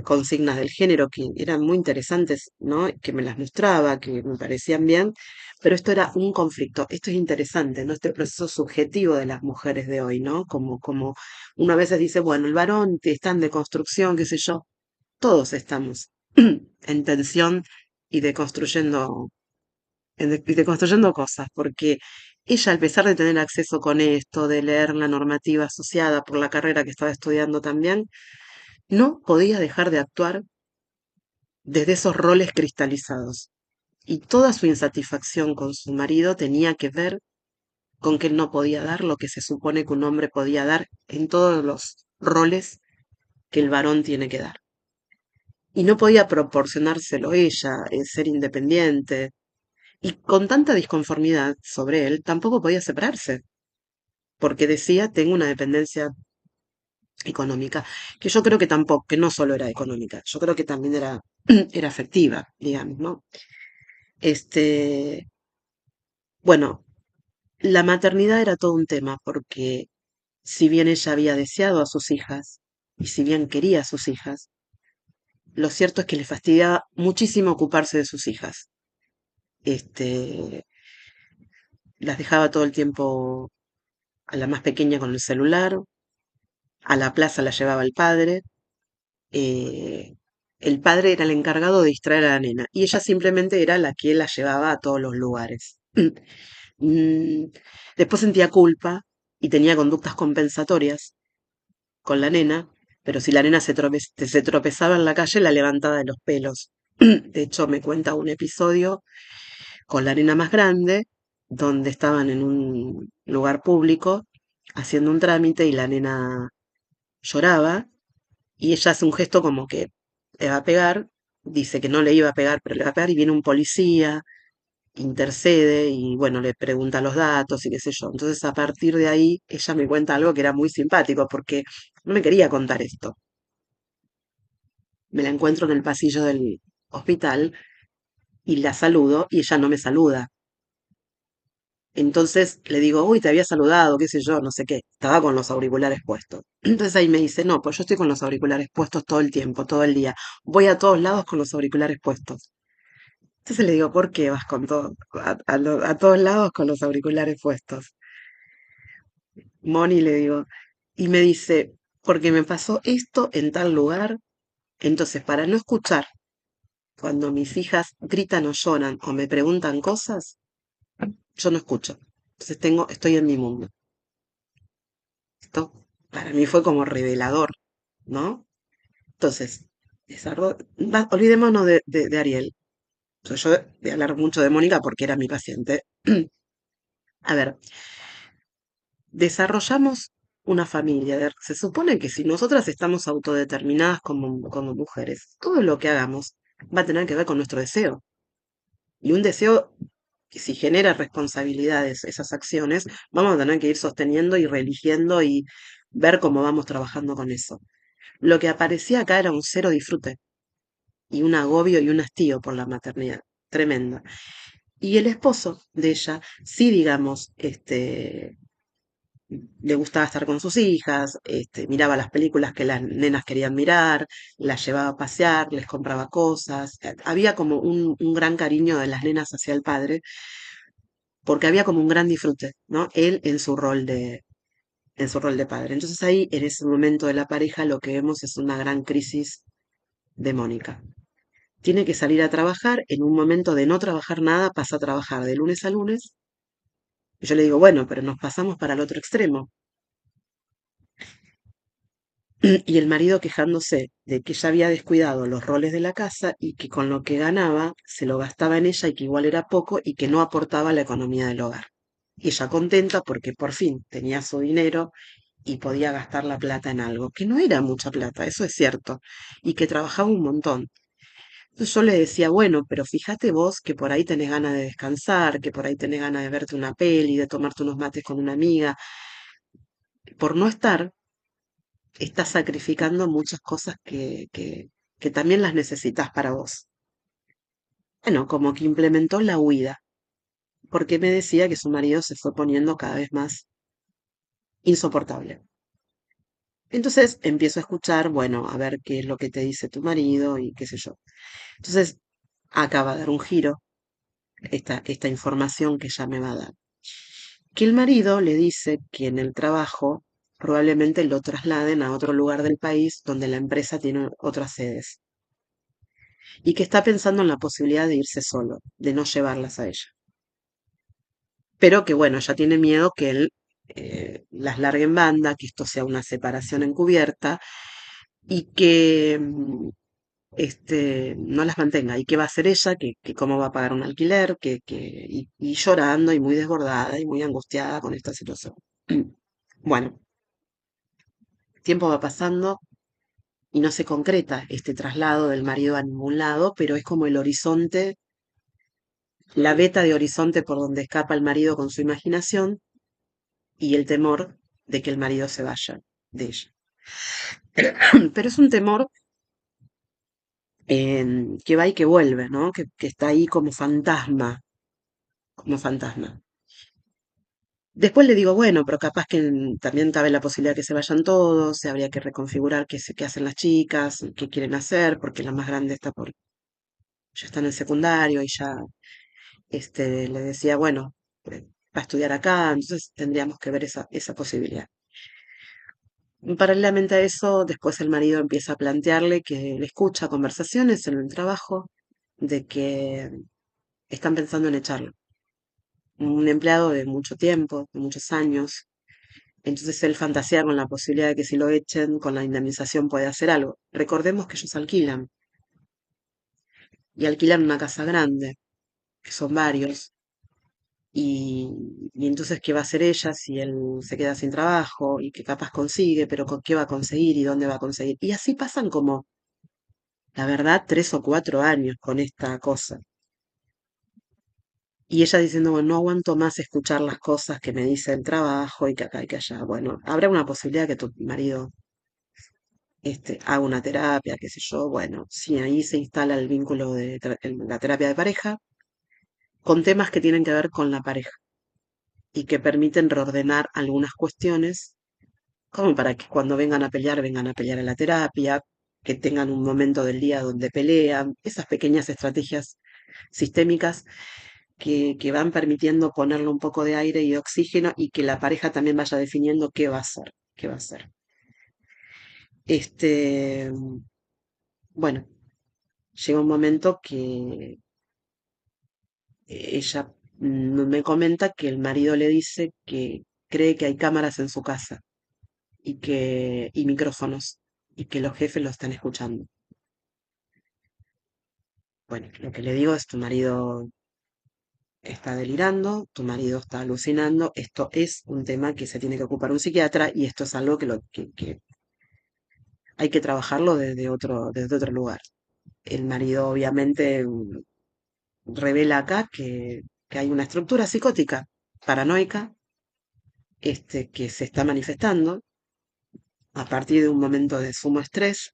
consignas del género que eran muy interesantes, ¿no? Que me las mostraba, que me parecían bien, pero esto era un conflicto. Esto es interesante, ¿no? Este proceso subjetivo de las mujeres de hoy, ¿no? Como uno a veces dice, bueno, el varón está en deconstrucción, qué sé yo, todos estamos en tensión y deconstruyendo y deconstruyendo cosas, porque ella, a pesar de tener acceso con esto, de leer la normativa asociada por la carrera que estaba estudiando también, no podía dejar de actuar desde esos roles cristalizados. Y toda su insatisfacción con su marido tenía que ver con que él no podía dar lo que se supone que un hombre podía dar en todos los roles que el varón tiene que dar. Y no podía proporcionárselo ella, ser independiente. Y con tanta disconformidad sobre él, tampoco podía separarse, porque decía, tengo una dependencia económica, que yo creo que tampoco, que no solo era económica, yo creo que también era afectiva, digamos, ¿no? Este, bueno, la maternidad era todo un tema, porque si bien ella había deseado a sus hijas, y si bien quería a sus hijas, lo cierto es que le fastidiaba muchísimo ocuparse de sus hijas. Este, las dejaba todo el tiempo a la más pequeña con el celular, a la plaza la llevaba eh, el padre era el encargado de distraer a la nena y ella simplemente era la que la llevaba a todos los lugares. Mm, Después sentía culpa y tenía conductas compensatorias con la nena, pero si la nena se tropezaba en la calle, la levantaba de los pelos. De hecho, me cuenta un episodio con la nena más grande, donde estaban en un lugar público haciendo un trámite y la nena lloraba y ella hace un gesto como que le va a pegar, dice que no le iba a pegar, pero le va a pegar y viene un policía, intercede y bueno, le pregunta los datos y qué sé yo. Entonces a partir de ahí ella me cuenta algo que era muy simpático porque no me quería contar esto. Me la encuentro en el pasillo del hospital y la saludo y ella no me saluda. Entonces le digo, uy, te había saludado, qué sé yo, no sé qué. Estaba con los auriculares puestos. Entonces ahí me dice, no, pues yo estoy con los auriculares puestos todo el tiempo, todo el día. Voy a todos lados con los auriculares puestos. Entonces le digo, ¿por qué vas con todo, a todos lados con los auriculares puestos? Moni le digo, y me dice, porque me pasó esto en tal lugar. Entonces, para no escuchar cuando mis hijas gritan o lloran o me preguntan cosas, yo no escucho. Entonces estoy en mi mundo. Esto para mí fue como revelador, ¿no? Entonces, olvidémonos de Ariel. Yo voy a hablar mucho de Mónica porque era mi paciente. A ver, desarrollamos una familia. Se supone que si nosotras estamos autodeterminadas como mujeres, todo lo que hagamos va a tener que ver con nuestro deseo. Y un deseo que si genera responsabilidades, esas acciones, vamos a tener que ir sosteniendo y reeligiendo y ver cómo vamos trabajando con eso. Lo que aparecía acá era un cero disfrute y un agobio y un hastío por la maternidad. Tremenda. Y el esposo de ella, sí, digamos, le gustaba estar con sus hijas, miraba las películas que las nenas querían mirar, las llevaba a pasear, les compraba cosas. Había como un gran cariño de las nenas hacia el padre, porque había como un gran disfrute, ¿no? Él en su rol de padre. Entonces ahí, en ese momento de la pareja, lo que vemos es una gran crisis de Mónica. Tiene que salir a trabajar, en un momento de no trabajar nada, pasa a trabajar de lunes a lunes. Y yo le digo, bueno, pero nos pasamos para el otro extremo. Y el marido quejándose de que ella había descuidado los roles de la casa y que con lo que ganaba se lo gastaba en ella y que igual era poco y que no aportaba a la economía del hogar. Y ella contenta porque por fin tenía su dinero y podía gastar la plata en algo, que no era mucha plata, eso es cierto, y que trabajaba un montón. Entonces yo le decía, bueno, pero fíjate vos que por ahí tenés ganas de descansar, que por ahí tenés ganas de verte una peli, de tomarte unos mates con una amiga. Por no estar, estás sacrificando muchas cosas que también las necesitas para vos. Bueno, como que implementó la huida, porque me decía que su marido se fue poniendo cada vez más insoportable. Entonces empiezo a escuchar, bueno, a ver qué es lo que te dice tu marido y qué sé yo. Entonces acaba de dar un giro esta información que ya me va a dar. Que el marido le dice que en el trabajo probablemente lo trasladen a otro lugar del país donde la empresa tiene otras sedes y que está pensando en la posibilidad de irse solo, de no llevarlas a ella. Pero que bueno, ella tiene miedo que él las largue en banda, que esto sea una separación encubierta y que no las mantenga. ¿Y qué va a hacer ella? Que cómo va a pagar un alquiler, y llorando y muy desbordada y muy angustiada con esta situación. Bueno, el tiempo va pasando y no se concreta este traslado del marido a ningún lado, pero es como el horizonte, la veta de horizonte por donde escapa el marido con su imaginación y el temor de que el marido se vaya de ella. Pero es un temor que va y que vuelve, ¿no? Que está ahí como fantasma, como fantasma. Después le digo, bueno, pero capaz que también cabe la posibilidad que se vayan todos, se habría que reconfigurar qué hacen las chicas, qué quieren hacer, porque la más grande ya está en el secundario y ya, le decía, bueno, va a estudiar acá, entonces tendríamos que ver esa posibilidad. Paralelamente a eso, después el marido empieza a plantearle que le escucha conversaciones en el trabajo de que están pensando en echarlo. Un empleado de mucho tiempo, de muchos años. Entonces él fantasea con la posibilidad de que si lo echen, con la indemnización puede hacer algo. Recordemos que ellos alquilan. y alquilan una casa grande, que son varios, y entonces qué va a hacer ella si él se queda sin trabajo y que capaz consigue, pero con qué va a conseguir y dónde va a conseguir. Y así pasan como, la verdad, 3 o 4 años con esta cosa. Y ella diciendo, bueno, no aguanto más escuchar las cosas que me dice el trabajo y que acá y que allá. Bueno, habrá una posibilidad que tu marido haga una terapia, qué sé yo. Bueno, sí, ahí se instala el vínculo de la terapia de pareja con temas que tienen que ver con la pareja y que permiten reordenar algunas cuestiones, como para que cuando vengan a pelear a la terapia, que tengan un momento del día donde pelean, esas pequeñas estrategias sistémicas que van permitiendo ponerle un poco de aire y oxígeno y que la pareja también vaya definiendo qué va a hacer, qué va a hacer. Este, bueno, llega un momento que ella me comenta que el marido le dice que cree que hay cámaras en su casa y micrófonos y que los jefes lo están escuchando. Bueno, lo que le digo es tu marido está delirando, tu marido está alucinando, esto es un tema que se tiene que ocupar un psiquiatra y esto es algo que hay que trabajarlo desde otro lugar. El marido obviamente revela acá que hay una estructura psicótica, paranoica, que se está manifestando a partir de un momento de sumo estrés,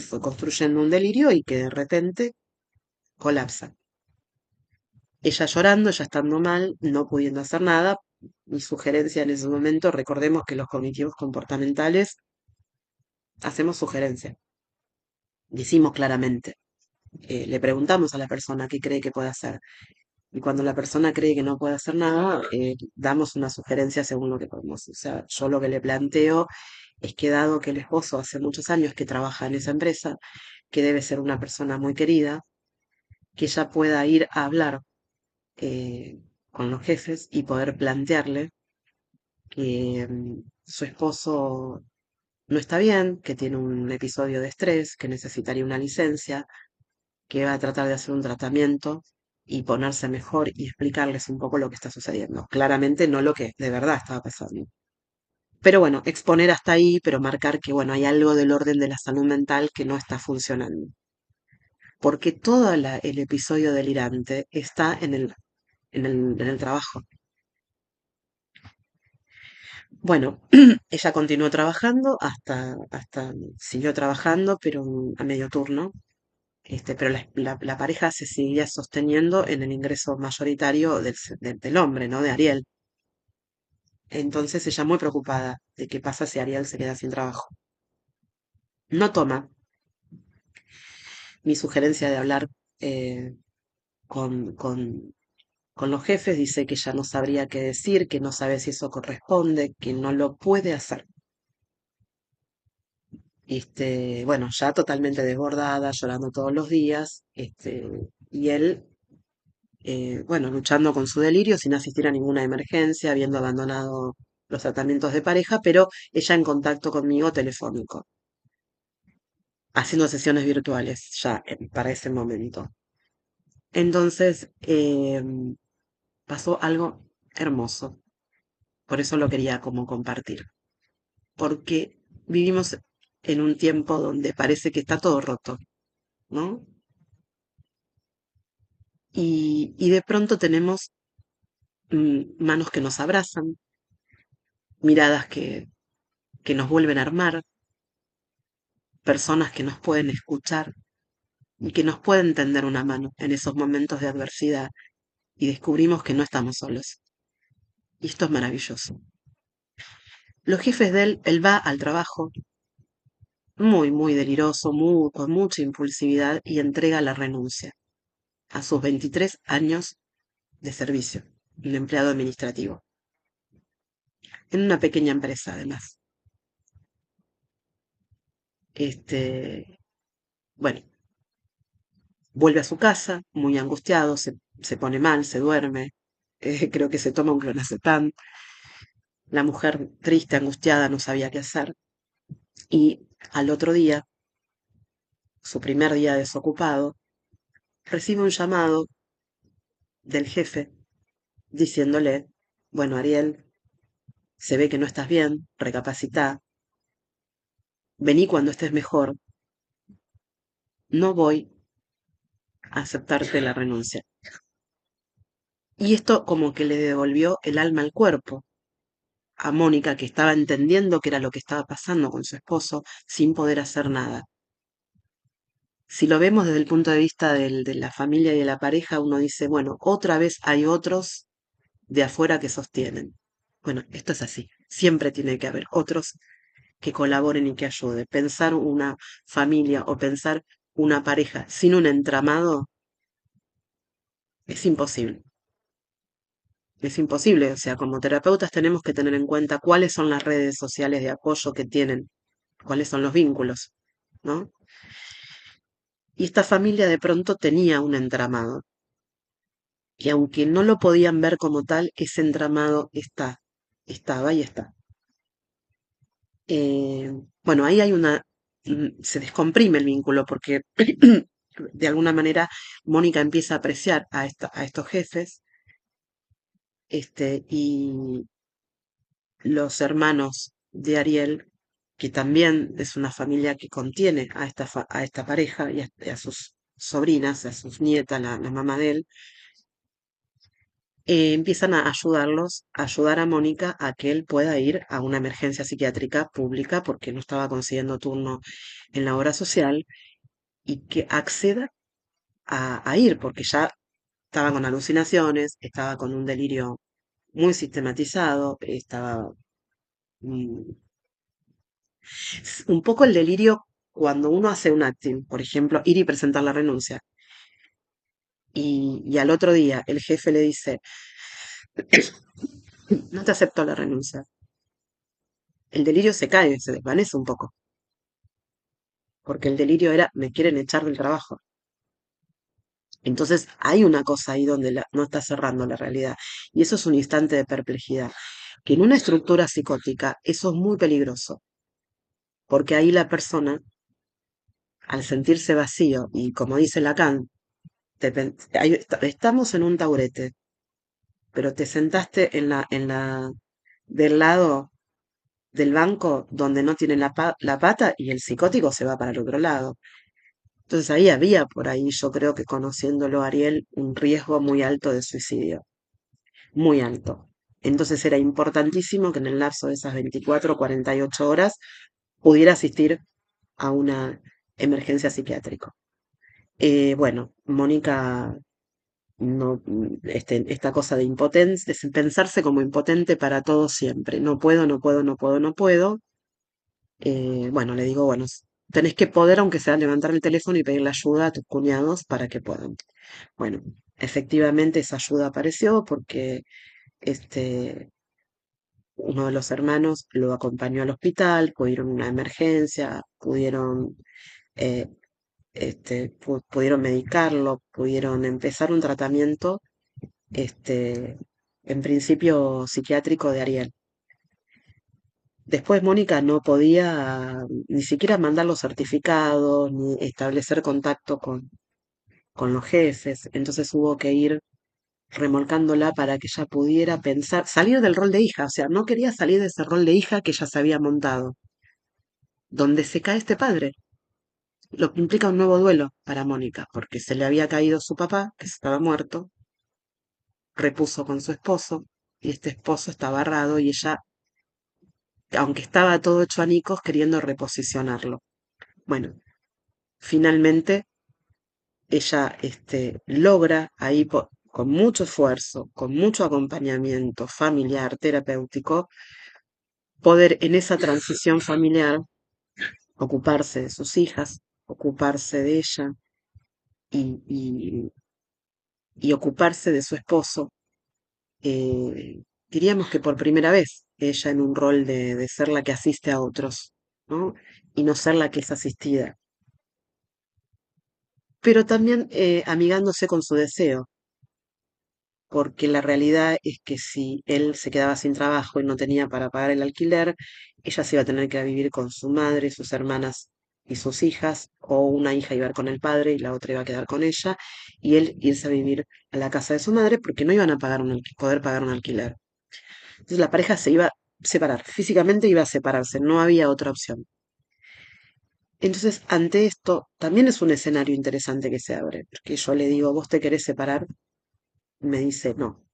fue construyendo un delirio y que de repente colapsa. Ella llorando, ella estando mal, no pudiendo hacer nada. Mi sugerencia en ese momento, recordemos que los cognitivos comportamentales hacemos sugerencia, decimos claramente, le preguntamos a la persona qué cree que puede hacer. Y cuando la persona cree que no puede hacer nada, damos una sugerencia según lo que podemos. O sea, yo lo que le planteo es que dado que el esposo hace muchos años que trabaja en esa empresa, que debe ser una persona muy querida, que ella pueda ir a hablar con los jefes y poder plantearle que su esposo no está bien, que tiene un episodio de estrés, que necesitaría una licencia, que va a tratar de hacer un tratamiento y ponerse mejor y explicarles un poco lo que está sucediendo. Claramente no lo que de verdad estaba pasando. Pero bueno, exponer hasta ahí, pero marcar que bueno, hay algo del orden de la salud mental que no está funcionando. Porque todo el episodio delirante está en el trabajo. Bueno, ella continuó trabajando hasta siguió trabajando, pero a medio turno. Pero la pareja se seguía sosteniendo en el ingreso mayoritario del hombre, ¿no? De Ariel. Entonces ella muy preocupada de qué pasa si Ariel se queda sin trabajo. No toma mi sugerencia de hablar eh, con, con, con los jefes, dice que ya no sabría qué decir, que no sabe si eso corresponde, que no lo puede hacer. Bueno, ya totalmente desbordada, llorando todos los días, y él bueno, luchando con su delirio sin asistir a ninguna emergencia, habiendo abandonado los tratamientos de pareja, pero ella en contacto conmigo telefónico, haciendo sesiones virtuales ya para ese momento. Entonces, pasó algo hermoso, por eso lo quería como compartir, porque vivimos en un tiempo donde parece que está todo roto, ¿no? Y de pronto tenemos manos que nos abrazan, miradas que nos vuelven a armar, personas que nos pueden escuchar y que nos pueden tender una mano en esos momentos de adversidad y descubrimos que no estamos solos. Y esto es maravilloso. Los jefes de él va al trabajo muy deliroso, con mucha impulsividad y entrega la renuncia a sus 23 años de servicio, un empleado administrativo, en una pequeña empresa además. Bueno, vuelve a su casa muy angustiado, se pone mal, se duerme, creo que se toma un clonazepam. La mujer triste, angustiada, no sabía qué hacer. Y al otro día, su primer día desocupado, recibe un llamado del jefe diciéndole, bueno, Ariel, se ve que no estás bien, recapacitá, vení cuando estés mejor, no voy a aceptarte la renuncia. Y esto como que le devolvió el alma al cuerpo a Mónica, que estaba entendiendo qué era lo que estaba pasando con su esposo sin poder hacer nada. Si lo vemos desde el punto de vista de la familia y de la pareja, uno dice, bueno, otra vez hay otros de afuera que sostienen. Bueno, esto es así. Siempre tiene que haber otros que colaboren y que ayuden. Pensar una familia o pensar una pareja sin un entramado es imposible. Es imposible. O sea, como terapeutas tenemos que tener en cuenta cuáles son las redes sociales de apoyo que tienen, cuáles son los vínculos, ¿no? Y esta familia de pronto tenía un entramado. Y aunque no lo podían ver como tal, ese entramado estaba y está. Eh, bueno, ahí hay se descomprime el vínculo porque de alguna manera Mónica empieza a apreciar a estos jefes, y los hermanos de Ariel, que también es una familia que contiene a esta pareja y a sus sobrinas, a sus nietas, la mamá de él, empiezan a ayudarlos, a ayudar a Mónica a que él pueda ir a una emergencia psiquiátrica pública porque no estaba consiguiendo turno en la obra social y que acceda a ir porque ya estaba con alucinaciones, estaba con un delirio muy sistematizado, estaba mm, un poco el delirio cuando uno hace un acting, por ejemplo, ir y presentar la renuncia. Y al otro día el jefe le dice, no te acepto la renuncia. El delirio se cae, se desvanece un poco, porque el delirio era, me quieren echar del trabajo. Entonces hay una cosa ahí donde no está cerrando la realidad. Y eso es un instante de perplejidad. Que en una estructura psicótica eso es muy peligroso, porque ahí la persona, al sentirse vacío, y como dice Lacan, estamos en un taburete, pero te sentaste del lado del banco donde no tiene la pata y el psicótico se va para el otro lado. Entonces ahí había por ahí, yo creo que conociéndolo a Ariel, un riesgo muy alto de suicidio, muy alto. Entonces era importantísimo que en el lapso de esas 24 o 48 horas pudiera asistir a una emergencia psiquiátrica. Bueno, Mónica, no, esta cosa de impotencia, de pensarse como impotente para todo siempre. No puedo, no puedo, no puedo, no puedo. Bueno, le digo, bueno, tenés que poder, aunque sea levantar el teléfono y pedirle ayuda a tus cuñados para que puedan. Bueno, efectivamente esa ayuda apareció porque este, uno de los hermanos lo acompañó al hospital, pudieron una emergencia, pudieron, eh, pudieron medicarlo, pudieron empezar un tratamiento, este, en principio psiquiátrico de Ariel. Después Mónica no podía ni siquiera mandar los certificados, ni establecer contacto con los jefes, entonces hubo que ir remolcándola para que ella pudiera pensar, salir del rol de hija, o sea, no quería salir de ese rol de hija que ella se había montado, donde se cae este padre, lo que implica un nuevo duelo para Mónica, porque se le había caído su papá, que estaba muerto, repuso con su esposo, y este esposo estaba barrado y ella, aunque estaba todo hecho anicos, queriendo reposicionarlo. Bueno, finalmente ella logra ahí con mucho esfuerzo, con mucho acompañamiento familiar, terapéutico, poder en esa transición familiar ocuparse de sus hijas, ocuparse de ella y, y- y ocuparse de su esposo. Diríamos que por primera vez ella en un rol de ser la que asiste a otros, ¿no? Y no ser la que es asistida. Pero también amigándose con su deseo, porque la realidad es que si él se quedaba sin trabajo y no tenía para pagar el alquiler, ella se iba a tener que vivir con su madre y sus hermanas y sus hijas, o una hija iba a ir con el padre y la otra iba a quedar con ella, y él irse a vivir a la casa de su madre porque no iban a pagar poder pagar un alquiler. Entonces la pareja se iba a separar, físicamente iba a separarse, no había otra opción. Entonces, ante esto, también es un escenario interesante que se abre, porque yo le digo, ¿vos te querés separar? Me dice, no.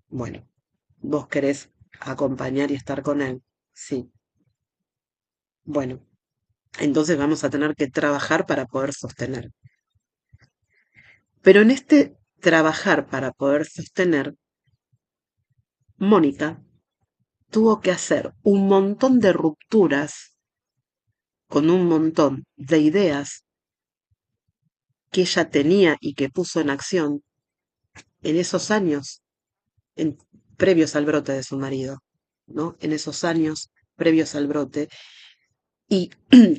Bueno, ¿vos querés acompañar y estar con él? Sí. Bueno, entonces vamos a tener que trabajar para poder sostener. Pero en este trabajar para poder sostener, Mónica tuvo que hacer un montón de rupturas con un montón de ideas que ella tenía y que puso en acción en esos años en- previos al brote de su marido, ¿no? En esos años previos al brote, y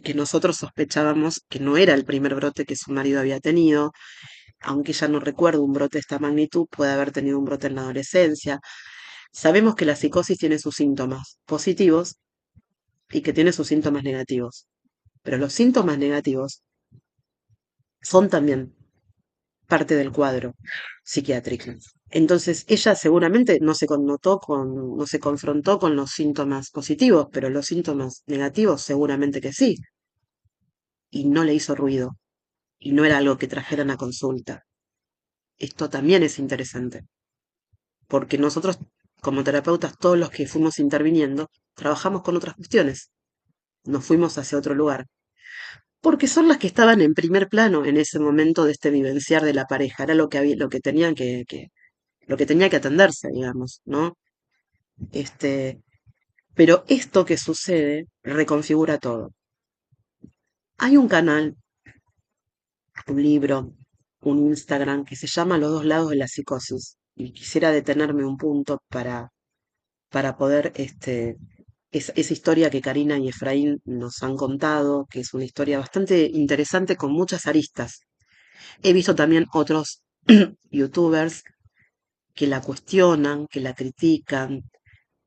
que nosotros sospechábamos que no era el primer brote que su marido había tenido, aunque ya no recuerdo un brote de esta magnitud, puede haber tenido un brote en la adolescencia. Sabemos que la psicosis tiene sus síntomas positivos y que tiene sus síntomas negativos, pero los síntomas negativos son también parte del cuadro psiquiátrico. Entonces, ella seguramente no se confrontó con los síntomas positivos, pero los síntomas negativos seguramente que sí, y no le hizo ruido, y no era algo que trajeran a consulta. Esto también es interesante, porque nosotros, como terapeutas, todos los que fuimos interviniendo, trabajamos con otras cuestiones, nos fuimos hacia otro lugar, porque son las que estaban en primer plano en ese momento de este vivenciar de la pareja, era lo que había, lo que tenían lo que tenía que atenderse, digamos, ¿no? Este, pero esto que sucede reconfigura todo. Hay un canal, un libro, un Instagram que se llama Los dos lados de la psicosis y quisiera detenerme un punto para poder, esa historia que Karina y Efraín nos han contado, que es una historia bastante interesante con muchas aristas. He visto también otros youtubers que la cuestionan, que la critican,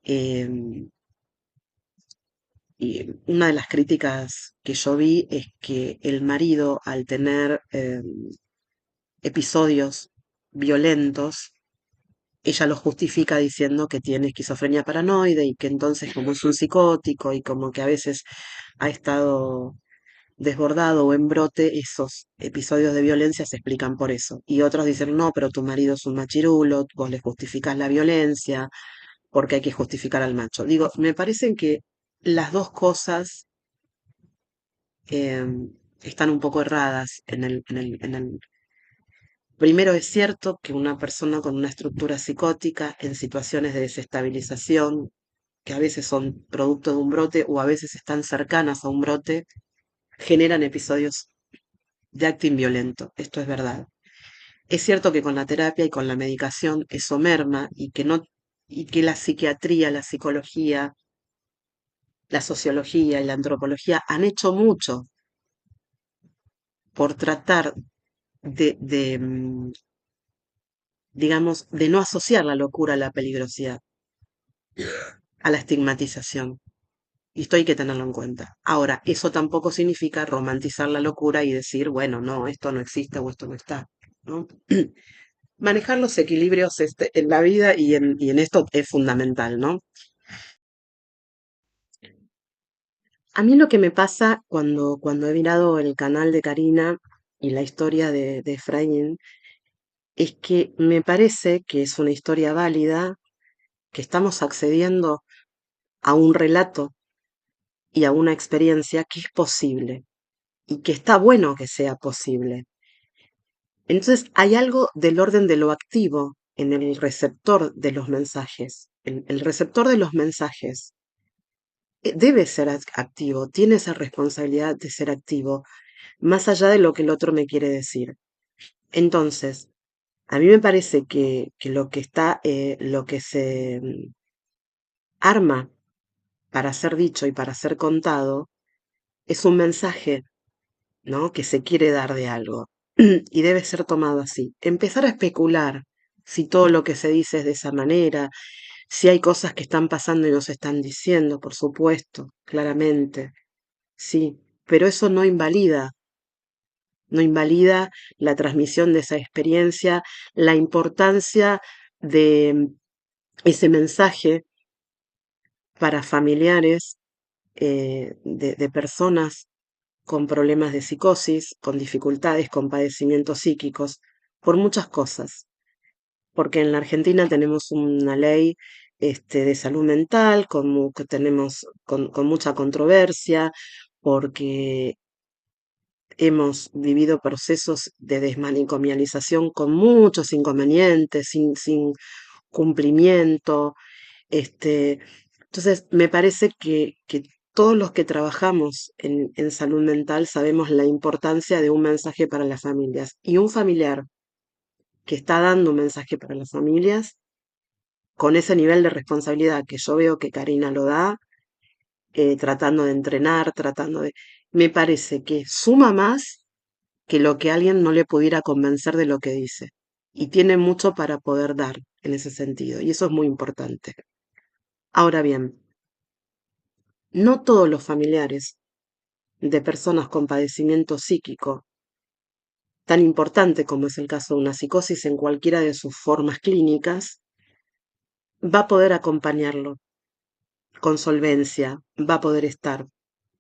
em, y una de las críticas que yo vi es que el marido, al tener episodios violentos, ella lo justifica diciendo que tiene esquizofrenia paranoide y que entonces como es un psicótico y como que a veces ha estado desbordado o en brote, esos episodios de violencia se explican por eso. Y otros dicen, no, pero tu marido es un machirulo, vos le justificás la violencia, porque hay que justificar al macho. Digo, me parecen que las dos cosas están un poco erradas Primero, es cierto que una persona con una estructura psicótica en situaciones de desestabilización, que a veces son producto de un brote o a veces están cercanas a un brote, generan episodios de acting violento. Esto es verdad. Es cierto que con la terapia y con la medicación eso merma y que no, y que la psiquiatría, la psicología, la sociología y la antropología han hecho mucho por tratar de digamos, de no asociar la locura a la peligrosidad, a la estigmatización. Y esto hay que tenerlo en cuenta. Ahora, eso tampoco significa romantizar la locura y decir, bueno, no, esto no existe o esto no está, ¿no? Manejar los equilibrios en la vida y en esto es fundamental, ¿no? A mí lo que me pasa cuando he mirado el canal de Karina y la historia de Efraín es que me parece que es una historia válida, que estamos accediendo a un relato y a una experiencia que es posible y que está bueno que sea posible. Entonces hay algo del orden de lo activo en el receptor de los mensajes. El receptor de los mensajes debe ser activo, tiene esa responsabilidad de ser activo, más allá de lo que el otro me quiere decir. Entonces, a mí me parece que lo que está, lo que se arma para ser dicho y para ser contado es un mensaje, ¿no? Que se quiere dar de algo y debe ser tomado así. Empezar a especular si todo lo que se dice es de esa manera, si hay cosas que están pasando y nos están diciendo, por supuesto, claramente. sí, pero eso no invalida la transmisión de esa experiencia, la importancia de ese mensaje para familiares de personas con problemas de psicosis, con dificultades, con padecimientos psíquicos, por muchas cosas. Porque en la Argentina tenemos una ley de salud mental, que tenemos con mucha controversia, porque hemos vivido procesos de desmanicomialización con muchos inconvenientes, sin cumplimiento. Este, entonces, me parece que todos los que trabajamos en salud mental sabemos la importancia de un mensaje para las familias. Y un familiar que está dando un mensaje para las familias, con ese nivel de responsabilidad que yo veo que Karina lo da, tratando de entrenar, Me parece que suma más que lo que alguien no le pudiera convencer de lo que dice. Y tiene mucho para poder dar en ese sentido, y eso es muy importante. Ahora bien, no todos los familiares de personas con padecimiento psíquico, tan importante como es el caso de una psicosis en cualquiera de sus formas clínicas, va a poder acompañarlo con solvencia, va a poder estar.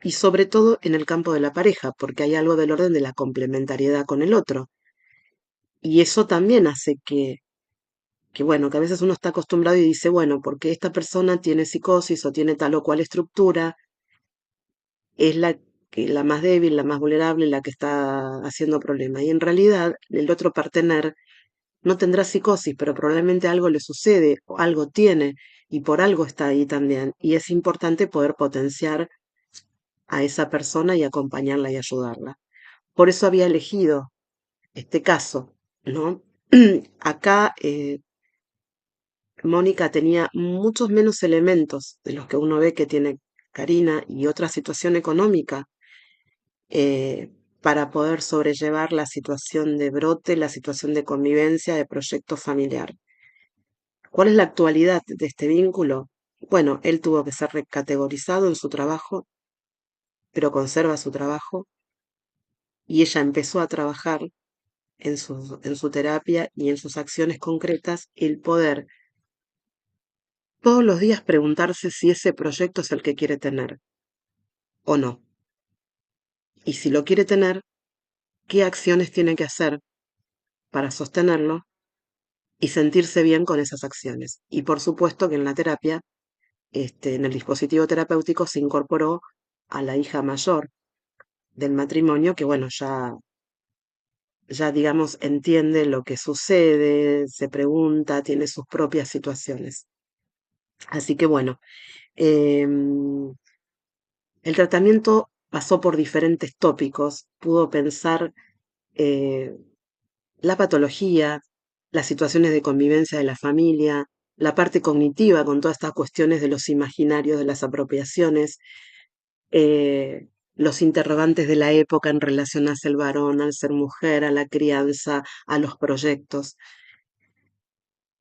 Y sobre todo en el campo de la pareja, porque hay algo del orden de la complementariedad con el otro. Y eso también hace que bueno, que a veces uno está acostumbrado y dice, bueno, porque esta persona tiene psicosis o tiene tal o cual estructura, es la más débil, la más vulnerable, la que está haciendo problema. Y en realidad, el otro partener no tendrá psicosis, pero probablemente algo le sucede o algo tiene y por algo está ahí también. Y es importante poder potenciar a esa persona y acompañarla y ayudarla. Por eso había elegido este caso, ¿no? Acá Mónica tenía muchos menos elementos de los que uno ve que tiene Karina y otra situación económica para poder sobrellevar la situación de brote, la situación de convivencia, de proyecto familiar. ¿Cuál es la actualidad de este vínculo? Bueno, él tuvo que ser recategorizado en su trabajo, pero conserva su trabajo y ella empezó a trabajar en su terapia y en sus acciones concretas el poder todos los días preguntarse si ese proyecto es el que quiere tener o no. Y si lo quiere tener, qué acciones tiene que hacer para sostenerlo y sentirse bien con esas acciones. Y por supuesto que en la terapia, en el dispositivo terapéutico se incorporó a la hija mayor del matrimonio, que bueno, ya digamos entiende lo que sucede, se pregunta, tiene sus propias situaciones. Así que bueno, em, el tratamiento pasó por diferentes tópicos, pudo pensar eh, la patología, las situaciones de convivencia de la familia, la parte cognitiva con todas estas cuestiones de los imaginarios, de las apropiaciones, los interrogantes de la época en relación a ser varón, al ser mujer, a la crianza, a los proyectos.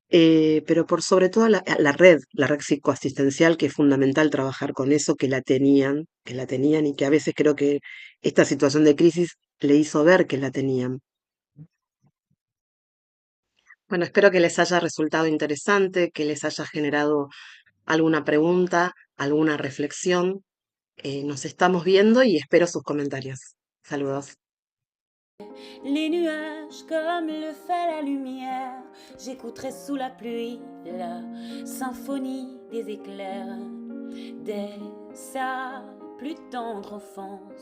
Pero por sobre todo la red psicoasistencial, que es fundamental trabajar con eso, que la tenían y que a veces creo que esta situación de crisis le hizo ver que la tenían. Bueno, espero que les haya resultado interesante, que les haya generado alguna pregunta, alguna reflexión. Nos estamos viendo y espero sus comentarios. Saludos. Les nuages comme le fait la lumière, j'écouterai sous la pluie la symphonie des éclairs dès sa plus tendre enfance.